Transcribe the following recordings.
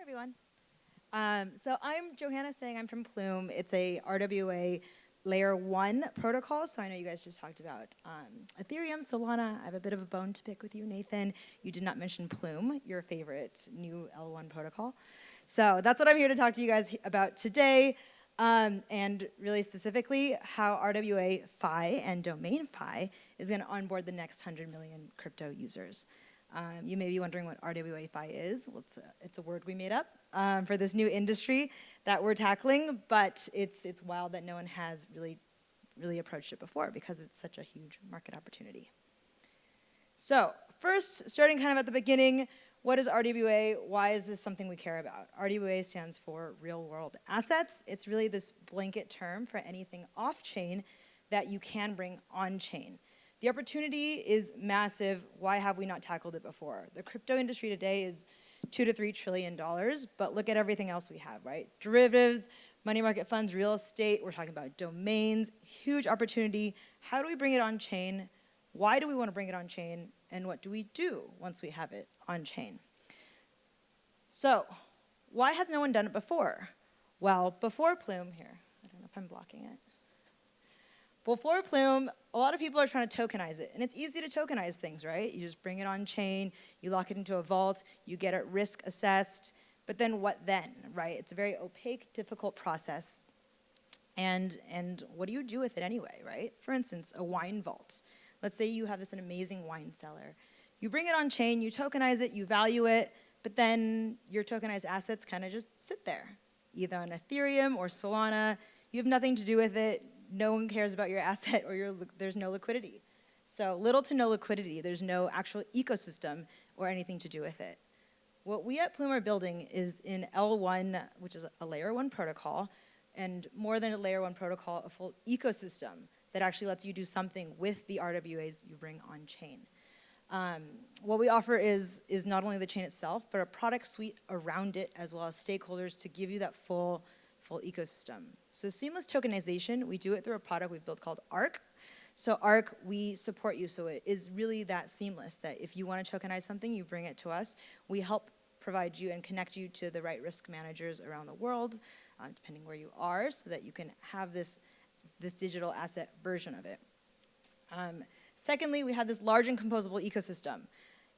everyone. So I'm Johanna Tseng. I'm from Plume. It's a RWA layer 1 protocol. So I know you guys just talked about Ethereum, Solana. I have a bit of a bone to pick with you, Nathan. You did not mention Plume, your favorite new L1 protocol. So that's what I'm here to talk to you guys about today. And really specifically, how RWAFi and DomainFi is going to onboard the next 100 million crypto users. You may be wondering what RWAFi is. Well, it's a word we made up for this new industry that we're tackling, but it's wild that no one has really approached it before because it's such a huge market opportunity. So first, starting kind of at the beginning, what is RWA? Why is this something we care about? RWA stands for real world assets. It's really this blanket term for anything off-chain that you can bring on-chain. The opportunity is massive. Why have we not tackled it before? The crypto industry today is $2 to $3 trillion, but look at everything else we have, right? Derivatives, money market funds, real estate, we're talking about domains, huge opportunity. How do we bring it on chain? Why do we want to bring it on chain? And what do we do once we have it on chain? So, why has no one done it before? Well, before Plume, here, I don't know if I'm blocking it. Before Plume, a lot of people are trying to tokenize it. And it's easy to tokenize things, right? You just bring it on chain, you lock it into a vault, you get it risk assessed. But then what then, right? It's a very opaque, difficult process. And what do you do with it anyway, right? For instance, a wine vault. Let's say you have an amazing wine cellar. You bring it on chain, you tokenize it, you value it, but then your tokenized assets kind of just sit there, either on Ethereum or Solana. You have nothing to do with it. No one cares about your asset or there's no liquidity. So little to no liquidity. There's no actual ecosystem or anything to do with it. What we at Plume are building is in L1, which is a layer 1 protocol, and more than a layer 1 protocol, a full ecosystem that actually lets you do something with the RWAs you bring on chain. What we offer is not only the chain itself, but a product suite around it, as well as stakeholders to give you that full ecosystem. So seamless tokenization, we do it through a product we've built called Arc. So Arc, we support you, so it is really that seamless that if you want to tokenize something, you bring it to us. We help provide you and connect you to the right risk managers around the world, depending where you are, so that you can have this digital asset version of it. Secondly, we have this large and composable ecosystem.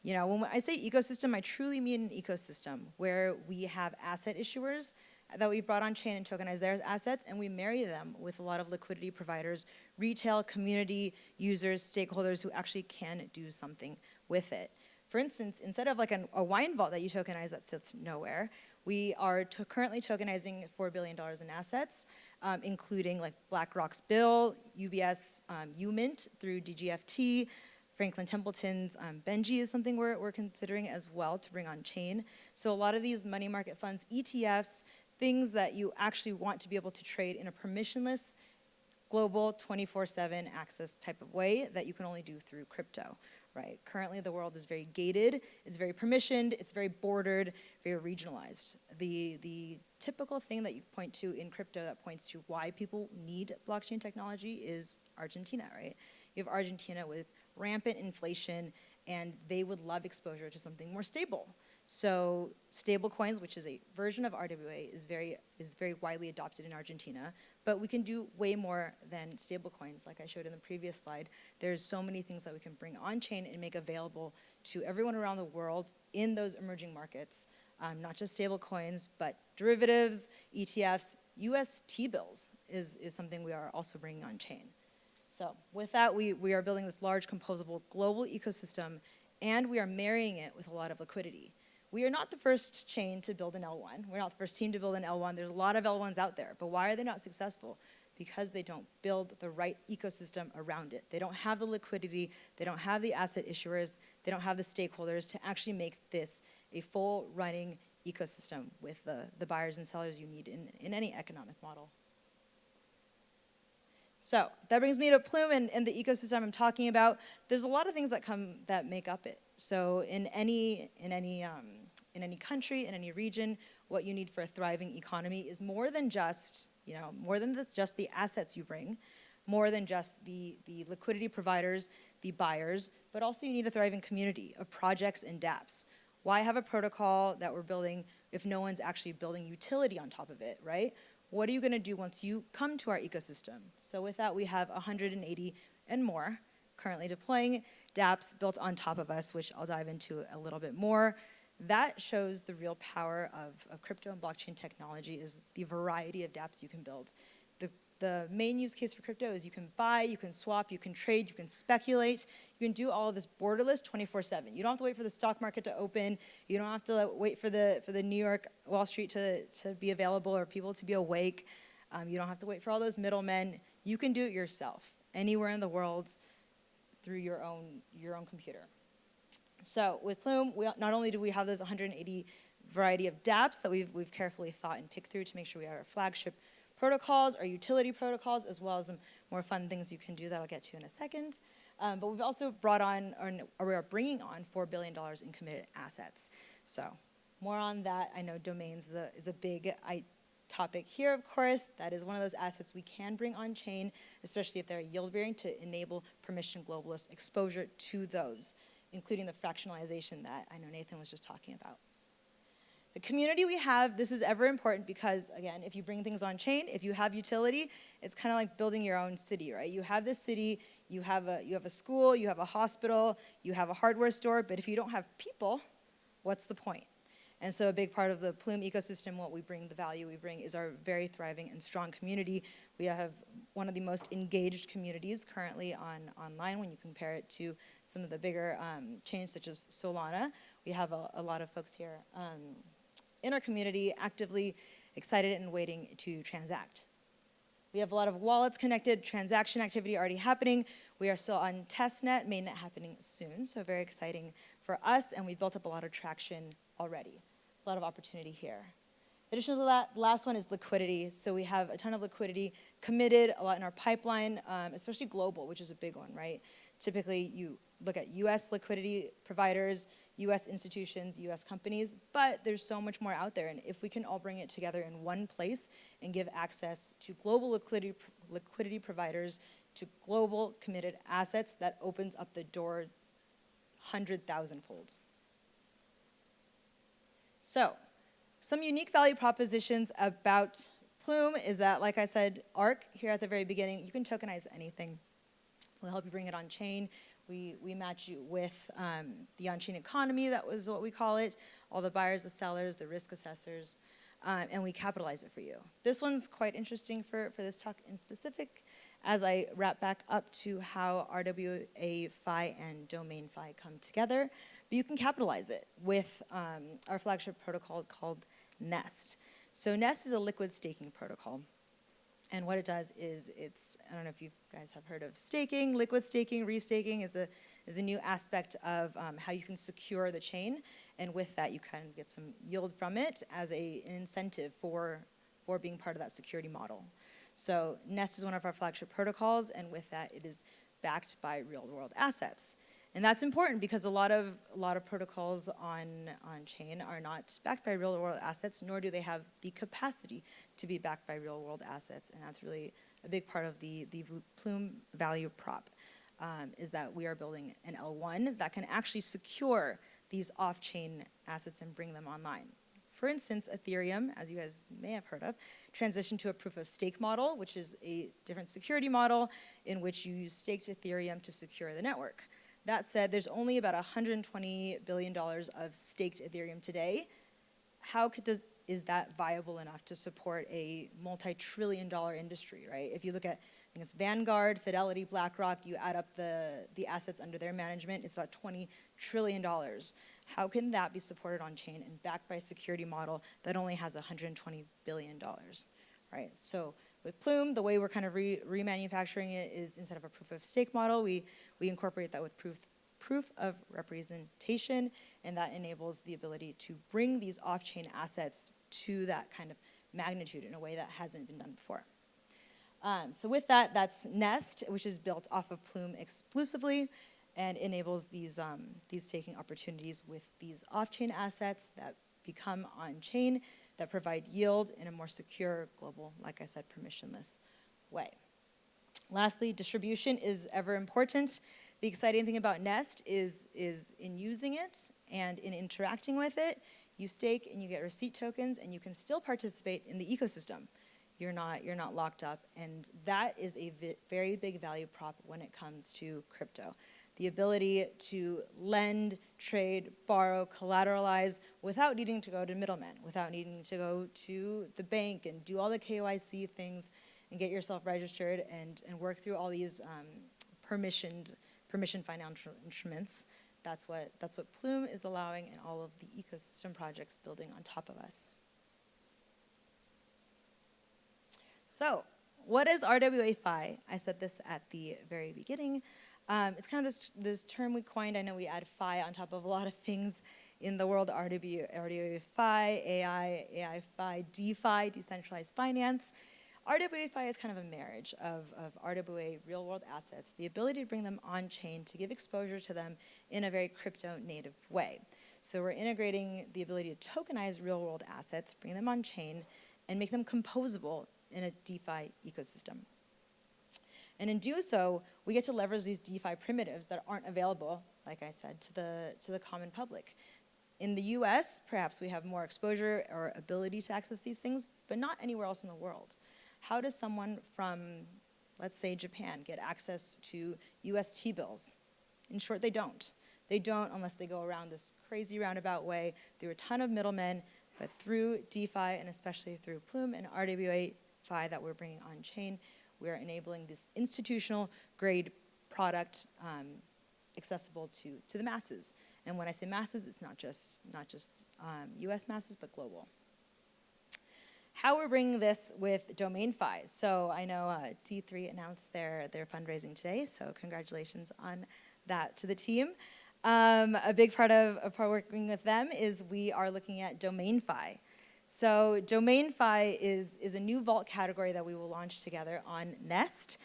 You know, when I say ecosystem, I truly mean an ecosystem where we have asset issuers that we brought on chain and tokenize their assets, and we marry them with a lot of liquidity providers, retail, community, users, stakeholders who actually can do something with it. For instance, instead of like a wine vault that you tokenize that sits nowhere, we are currently tokenizing $4 billion in assets, including like BlackRock's Bill, UBS UMint through DGFT, Franklin Templeton's Benji is something we're considering as well to bring on chain. So a lot of these money market funds, ETFs, things that you actually want to be able to trade in a permissionless, global, 24/7 access type of way that you can only do through crypto, right? Currently, the world is very gated, it's very permissioned, it's very bordered, very regionalized. The typical thing that you point to in crypto that points to why people need blockchain technology is Argentina, right? You have Argentina with rampant inflation, and they would love exposure to something more stable. So stable coins, which is a version of RWA, is very widely adopted in Argentina, but we can do way more than stable coins, like I showed in the previous slide. There's so many things that we can bring on chain and make available to everyone around the world in those emerging markets, not just stable coins, but derivatives, ETFs, US T-bills is something we are also bringing on chain. So with that, we are building this large composable global ecosystem, and we are marrying it with a lot of liquidity. We are not the first chain to build an L1. We're not the first team to build an L1. There's a lot of L1s out there, but why are they not successful? Because they don't build the right ecosystem around it. They don't have the liquidity, they don't have the asset issuers, they don't have the stakeholders to actually make this a full running ecosystem with the buyers and sellers you need in any economic model. So that brings me to Plume and the ecosystem I'm talking about. There's a lot of things that make up it. So in any country, in any region, what you need for a thriving economy is more than just the assets you bring, more than just the liquidity providers, the buyers, but also you need a thriving community of projects and dApps. Why have a protocol that we're building if no one's actually building utility on top of it, right? What are you going to do once you come to our ecosystem? So with that, we have 180 and more currently deploying dApps built on top of us, which I'll dive into a little bit more. That shows the real power of crypto and blockchain technology is the variety of dApps you can build. The main use case for crypto is you can buy, you can swap, you can trade, you can speculate. You can do all of this borderless 24/7. You don't have to wait for the stock market to open. You don't have to wait for the New York Wall Street to be available or people to be awake. You don't have to wait for all those middlemen. You can do it yourself anywhere in the world through your own computer. So with Plume, not only do we have those 180 variety of dApps that we've carefully thought and picked through to make sure we have our flagship protocols, our utility protocols, as well as some more fun things you can do that I'll get to in a second. But we've also brought on, or we are bringing on $4 billion in committed assets. So more on that. I know domains is a big topic here, of course. That is one of those assets we can bring on chain, especially if they're yield bearing, to enable permission globalist exposure to those, including the fractionalization that I know Nathan was just talking about. The community we have, this is ever important because, again, if you bring things on chain, if you have utility, it's kind of like building your own city, right? You have this city, you have a school, you have a hospital, you have a hardware store, but if you don't have people, what's the point? And so a big part of the Plume ecosystem, what we bring, the value we bring, is our very thriving and strong community. We have one of the most engaged communities currently online when you compare it to some of the bigger chains such as Solana. We have a lot of folks here in our community actively excited and waiting to transact. We have a lot of wallets connected, transaction activity already happening. We are still on testnet, mainnet happening soon, so very exciting for us, and we've built up a lot of traction already. A lot of opportunity here. In addition to that, the last one is liquidity. So we have a ton of liquidity committed, a lot in our pipeline, especially global, which is a big one, right? Typically, you look at US liquidity providers, US institutions, US companies, but there's so much more out there. And if we can all bring it together in one place and give access to global liquidity providers, to global committed assets, that opens up the door 100,000-fold. So, some unique value propositions about Plume is that, like I said, ARC here at the very beginning, you can tokenize anything. We'll help you bring it on chain. We match you with the on-chain economy, that was what we call it, all the buyers, the sellers, the risk assessors, and we capitalize it for you. This one's quite interesting for this talk in specific, as I wrap back up to how RWAFi and DomainFi come together. But you can capitalize it with our flagship protocol called Nest. So Nest is a liquid staking protocol. And what it does is I don't know if you guys have heard of staking. Liquid staking, restaking is a new aspect of how you can secure the chain. And with that, you kind of get some yield from it as an incentive for being part of that security model. So Nest is one of our flagship protocols, and with that, it is backed by real-world assets. And that's important because a lot of protocols on chain are not backed by real-world assets, nor do they have the capacity to be backed by real-world assets. And that's really a big part of the Plume value prop, is that we are building an L1 that can actually secure these off-chain assets and bring them online. For instance, Ethereum, as you guys may have heard of, transitioned to a proof-of-stake model, which is a different security model in which you use staked Ethereum to secure the network. That said, there's only about $120 billion of staked Ethereum today. How is that viable enough to support a multi-trillion-dollar industry, right? If you look at, I think it's Vanguard, Fidelity, BlackRock, you add up the assets under their management, it's about $20 trillion. How can that be supported on chain and backed by a security model that only has $120 billion, right? So with Plume, the way we're kind of remanufacturing it is instead of a proof-of-stake model, we incorporate that with proof of representation, and that enables the ability to bring these off-chain assets to that kind of magnitude in a way that hasn't been done before. So with that, that's Nest, which is built off of Plume exclusively and enables these staking opportunities with these off-chain assets that become on-chain, that provide yield in a more secure, global, like I said, permissionless way. Lastly, distribution is ever important. The exciting thing about Nest is in using it and in interacting with it, You stake and you get receipt tokens, and you can still participate in the ecosystem. You're not locked up, and that is a very big value prop when it comes to crypto. The ability to lend, trade, borrow, collateralize without needing to go to middlemen, without needing to go to the bank and do all the KYC things and get yourself registered and work through all these permissioned financial instruments. That's what Plume is allowing, and all of the ecosystem projects building on top of us. So, what is RWAFi? I said this at the very beginning. It's kind of this term we coined. I know we add fi on top of a lot of things in the world: RWAFi, AI fi, DeFi, decentralized finance. RWAFi is kind of a marriage of RWA, real-world assets, the ability to bring them on-chain to give exposure to them in a very crypto-native way. So we're integrating the ability to tokenize real-world assets, bring them on-chain, and make them composable in a DeFi ecosystem. And in doing so, we get to leverage these DeFi primitives that aren't available, like I said, to the common public. In the US, perhaps we have more exposure or ability to access these things, but not anywhere else in the world. How does someone from, let's say, Japan get access to US T-bills? In short, they don't. They don't unless they go around this crazy roundabout way through a ton of middlemen, but through DeFi, and especially through Plume and RWAFi that we're bringing on-chain, we're enabling this institutional-grade product accessible to the masses. And when I say masses, it's not just US masses, but global. How we're bringing this with DomainFi. So I know D3 announced their fundraising today, so congratulations on that to the team. A big part of working with them is we are looking at DomainFi. So DomainFi is a new vault category that we will launch together on Nest,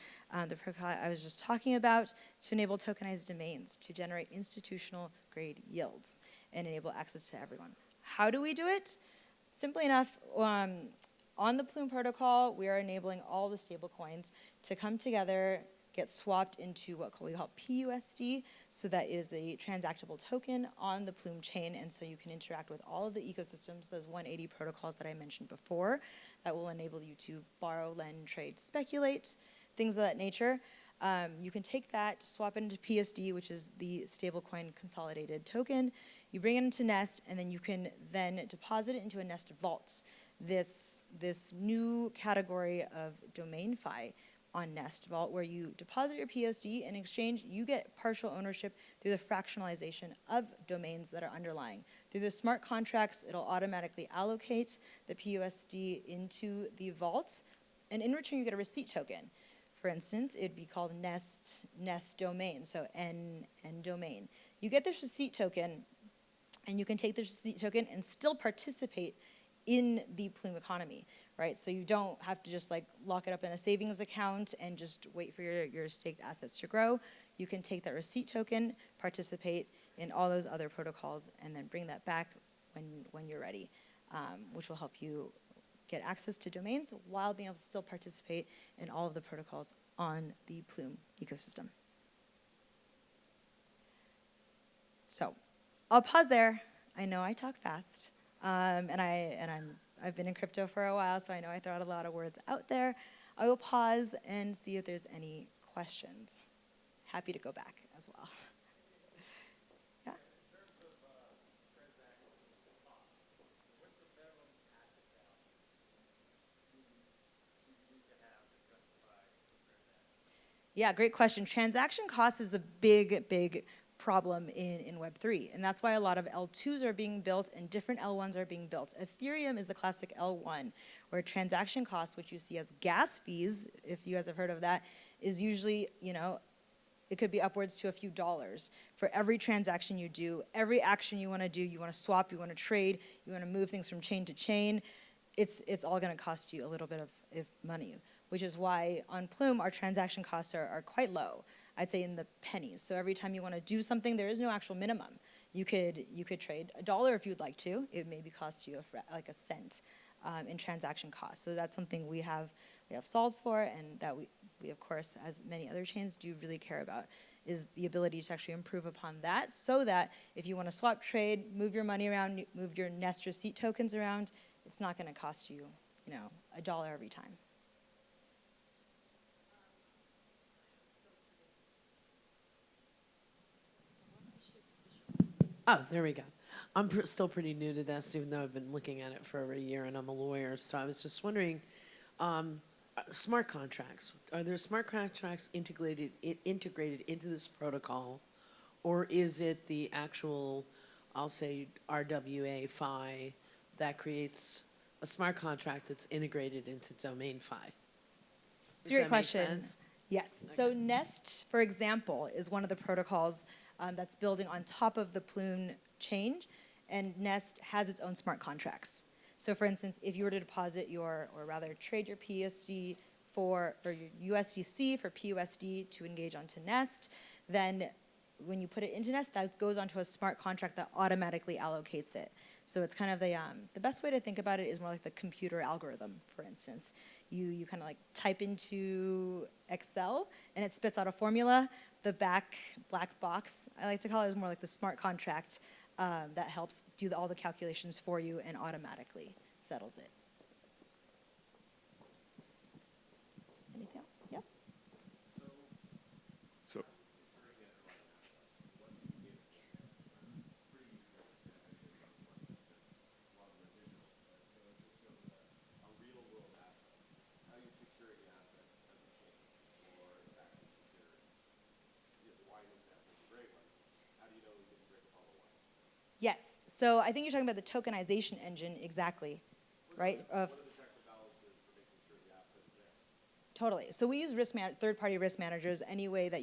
the protocol I was just talking about, to enable tokenized domains to generate institutional-grade yields and enable access to everyone. How do we do it? Simply enough, on the Plume protocol, we are enabling all the stablecoins to come together, get swapped into what we call PUSD, so that is a transactable token on the Plume chain, and so you can interact with all of the ecosystems, those 180 protocols that I mentioned before, that will enable you to borrow, lend, trade, speculate, things of that nature. You can take that, swap it into PUSD, which is the stablecoin consolidated token. You bring it into Nest, and then you can then deposit it into a Nest vault. This new category of DomainFi on Nest Vault, where you deposit your PUSD. In exchange, you get partial ownership through the fractionalization of domains that are underlying. Through the smart contracts, it'll automatically allocate the PUSD into the vault, and in return, you get a receipt token. For instance, it'd be called Nest Domain, so N domain. You get this receipt token, and you can take this receipt token and still participate in the Plume economy, right? So you don't have to just like lock it up in a savings account and just wait for your staked assets to grow. You can take that receipt token, participate in all those other protocols, and then bring that back when you're ready, which will help you get access to domains while being able to still participate in all of the protocols on the Plume ecosystem. So I'll pause there. I know I talk fast, and I've been in crypto for a while, so I know I throw out a lot of words out there. I will pause and see if there's any questions. Happy to go back as well. Yeah. Yeah, great question. Transaction cost is a big problem in Web3, and that's why a lot of L2s are being built and different L1s are being built. Ethereum is the classic L1, where transaction cost, which you see as gas fees, if you guys have heard of that, is usually, it could be upwards to a few dollars for every transaction you do, every action you want to do. You want to swap, you want to trade, you want to move things from chain to chain. It's all going to cost you a little bit of money, which is why on Plume, our transaction costs are quite low. I'd say in the pennies. So every time you want to do something, there is no actual minimum. You could trade $1 if you'd like to. It maybe cost you like a cent in transaction costs. So that's something we have solved for, and that we of course, as many other chains do really care about, is the ability to actually improve upon that, so that if you want to swap trade, move your money around, move your Nest receipt tokens around, it's not going to cost you, you know, $1 every time. Oh, there we go. I'm still pretty new to this, even though I've been looking at it for over a year and I'm a lawyer. So I was just wondering, smart contracts. Are there smart contracts integrated into this protocol, or is it the actual, I'll say, RWAFi that creates a smart contract that's integrated into DomainFi? It's a great question. Yes. Okay. So Nest, for example, is one of the protocols that's building on top of the Plume chain, and Nest has its own smart contracts. So for instance, if you were to deposit or rather trade your PUSD or your USDC for PUSD to engage onto Nest, then when you put it into Nest, that goes onto a smart contract that automatically allocates it. So it's kind of the best way to think about it is more like the computer algorithm, for instance. You kind of like type into Excel and it spits out a formula. The black box, I like to call it, is more like the smart contract that helps do all the calculations for you and automatically settles it. Anything else? Yeah? So yes. So I think you're talking about the tokenization engine, exactly, right? What are the checks and balances for making sure the asset's there? Totally. So we use third-party risk managers any way that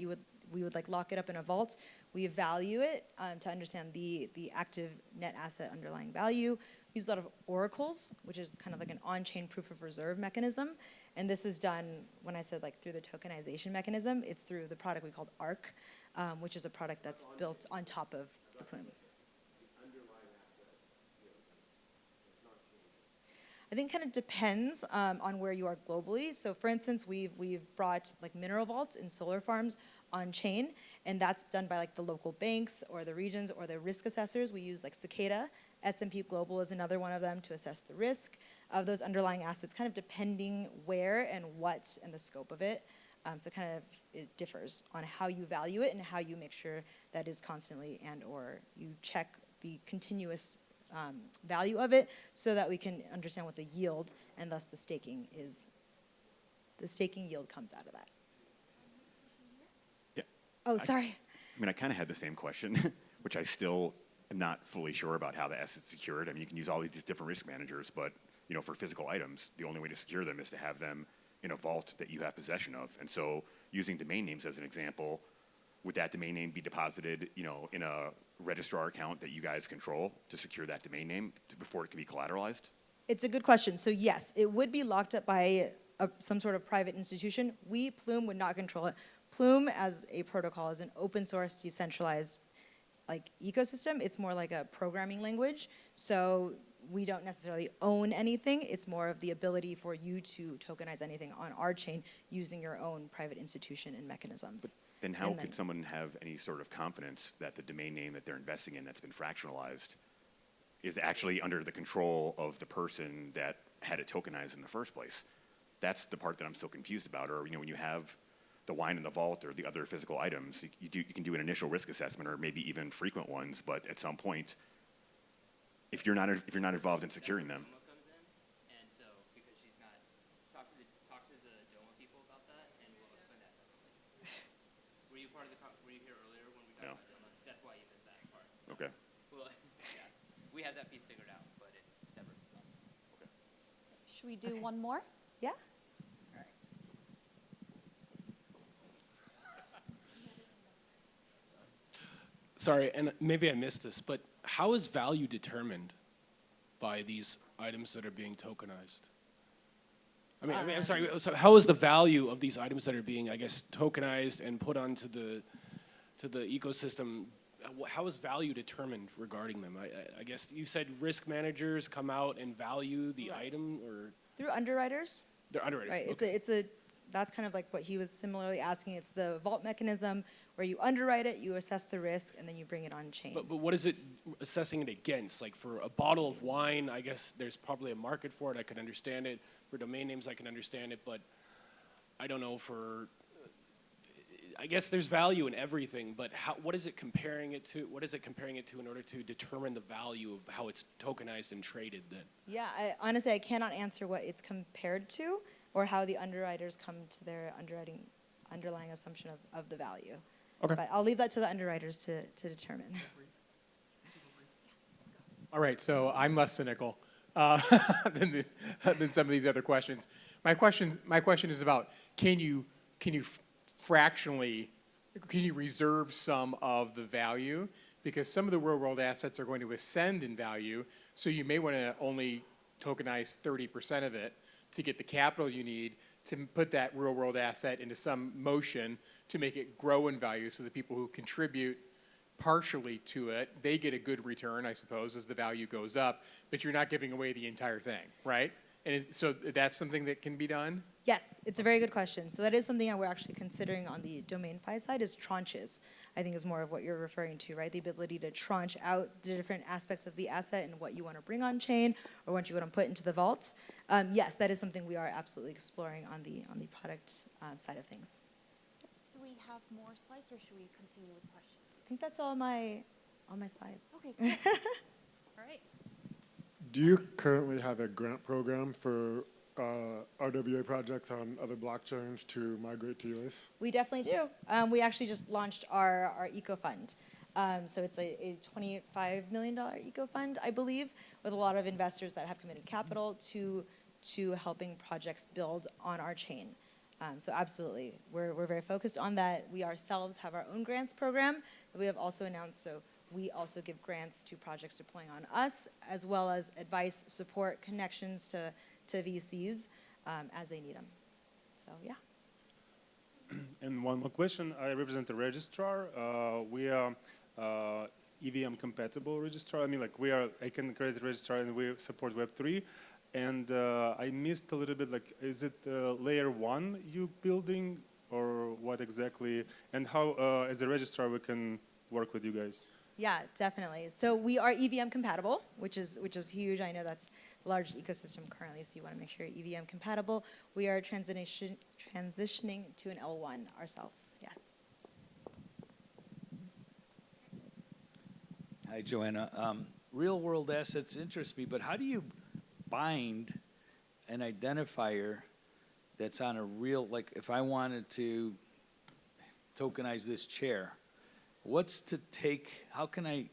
we would like lock it up in a vault. We value it to understand the active net asset underlying value. We use a lot of oracles, which is kind of like an on-chain proof of reserve mechanism. And this is done, when I said like through the tokenization mechanism, it's through the product we called ARC, which is a product that's built on top of the Plume. I think it kind of depends on where you are globally. So for instance, we've brought like mineral vaults and solar farms on chain, and that's done by like the local banks or the regions or the risk assessors. We use like Cicada. S&P Global is another one of them to assess the risk of those underlying assets, kind of depending where and what and the scope of it. So kind of it differs on how you value it and how you make sure that is constantly and or you check the continuous value of it so that we can understand what the yield and thus the staking yield comes out of that. Yeah. Oh, sorry. I mean, I kind of had the same question, which I still am not fully sure about how the asset's secured. I mean, you can use all these different risk managers, but you know, for physical items, the only way to secure them is to have them in a vault that you have possession of. And so using domain names as an example, would that domain name be deposited, you know, in a registrar account that you guys control to secure that domain name before it can be collateralized? It's a good question. So yes, it would be locked up by some sort of private institution. We, Plume, would not control it. Plume, as a protocol, is an open source, decentralized like ecosystem. It's more like a programming language. So we don't necessarily own anything. It's more of the ability for you to tokenize anything on our chain using your own private institution and mechanisms. But then how could someone have any sort of confidence that the domain name that they're investing in that's been fractionalized is actually under the control of the person that had it tokenized in the first place? That's the part that I'm still confused about. Or, you know, when you have the wine in the vault or the other physical items, you can do an initial risk assessment or maybe even frequent ones, but at some point, if you're not involved in securing them. Comes in, and so because she's not, talk to the Doma people about that, and we'll explain that separately. Were you here earlier when we talked about Doma? That's why you missed that part. So, Okay. well, yeah, we had that piece figured out, but it's separate. Okay. Should we do one more? Yeah. Sorry, and maybe I missed this, but how is value determined by these items that are being tokenized? I'm sorry, so how is the value of these items that are being, I guess, tokenized and put onto the ecosystem, how is value determined regarding them? I guess you said risk managers come out and value the item, or? Through underwriters. They're underwriters, Right, okay. it's a that's kind of like what he was similarly asking. It's the vault mechanism where you underwrite it, you assess the risk, and then you bring it on chain. But what is it assessing it against? Like for a bottle of wine, I guess there's probably a market for it. I could understand it. For domain names, I can understand it. But I don't know for, I guess there's value in everything. But what is it comparing it to? What is it comparing it to in order to determine the value of how it's tokenized and traded then? Yeah, honestly, I cannot answer what it's compared to or how the underwriters come to their underlying assumption of the value. Okay. But I'll leave that to the underwriters to determine. All right, so I'm less cynical than some of these other questions. My question is about can you fractionally reserve some of the value, because some of the real world assets are going to ascend in value, so you may want to only tokenize 30% of it to get the capital you need to put that real world asset into some motion to make it grow in value, so the people who contribute partially to it, they get a good return, I suppose, as the value goes up, but you're not giving away the entire thing, right? And so that's something that can be done? Yes, it's a very good question. So that is something that we're actually considering on the DomainFi side is tranches, I think is more of what you're referring to, right? The ability to tranche out the different aspects of the asset and what you want to bring on chain or what you want to put into the vault. Yes, that is something we are absolutely exploring on the product side of things. Do we have more slides, or should we continue with questions? I think that's all my slides. Okay, cool. All right. Do you currently have a grant program for RWA projects on other blockchains to migrate to yours? We definitely do. We actually just launched our eco fund. So it's a $25 million eco fund, I believe, with a lot of investors that have committed capital to helping projects build on our chain. So absolutely, we're very focused on that. We ourselves have our own grants program that we have also announced. So we also give grants to projects deploying on us, as well as advice, support, connections to VCs as they need them. So yeah. And one more question. I represent the registrar. We are EVM compatible registrar. I mean, like I can create a registrar and we support Web3. And I missed a little bit, like, is it layer 1 you building or what exactly? And how, as a registrar, we can work with you guys? Yeah, definitely. So we are EVM compatible, which is huge. I know that's the largest ecosystem currently, so you want to make sure you're EVM compatible. We are transitioning to an L1 ourselves, yes. Hi, Johanna. Real world assets interest me, but how do you bind an identifier that's on a real, like if I wanted to tokenize this chair, how can I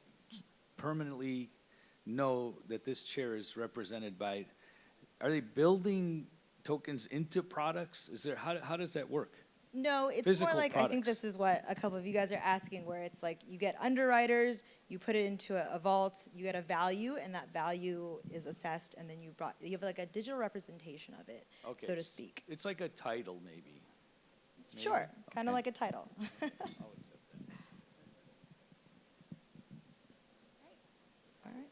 permanently know that this chair is represented by, are they building tokens into products? How does that work? No, it's Physical more like, I think products. this is what a couple of you guys are asking, where it's like you get underwriters, you put it into a vault, you get a value, and that value is assessed, and then you have like a digital representation of it, Okay, so to speak. It's like a title, maybe. Sure, kind of Okay. like a title. I'll accept that. All right.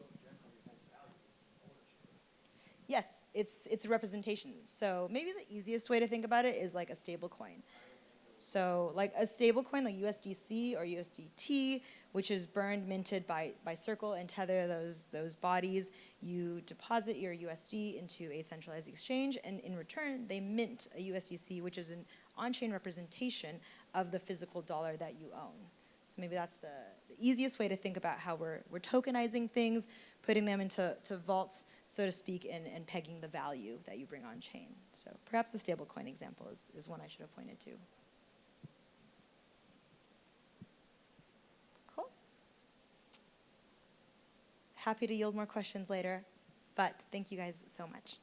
Yes, it's a representation. So maybe the easiest way to think about it is like a stable coin. So like a stable coin like USDC or USDT, which is burned, minted by Circle and Tether, those bodies, you deposit your USD into a centralized exchange, and in return, they mint a USDC, which is an on-chain representation of the physical dollar that you own. So maybe that's the easiest way to think about how we're tokenizing things, putting them into vaults, so to speak, and pegging the value that you bring on chain. So perhaps the stablecoin example is one I should have pointed to. Cool. Happy to yield more questions later, but thank you guys so much.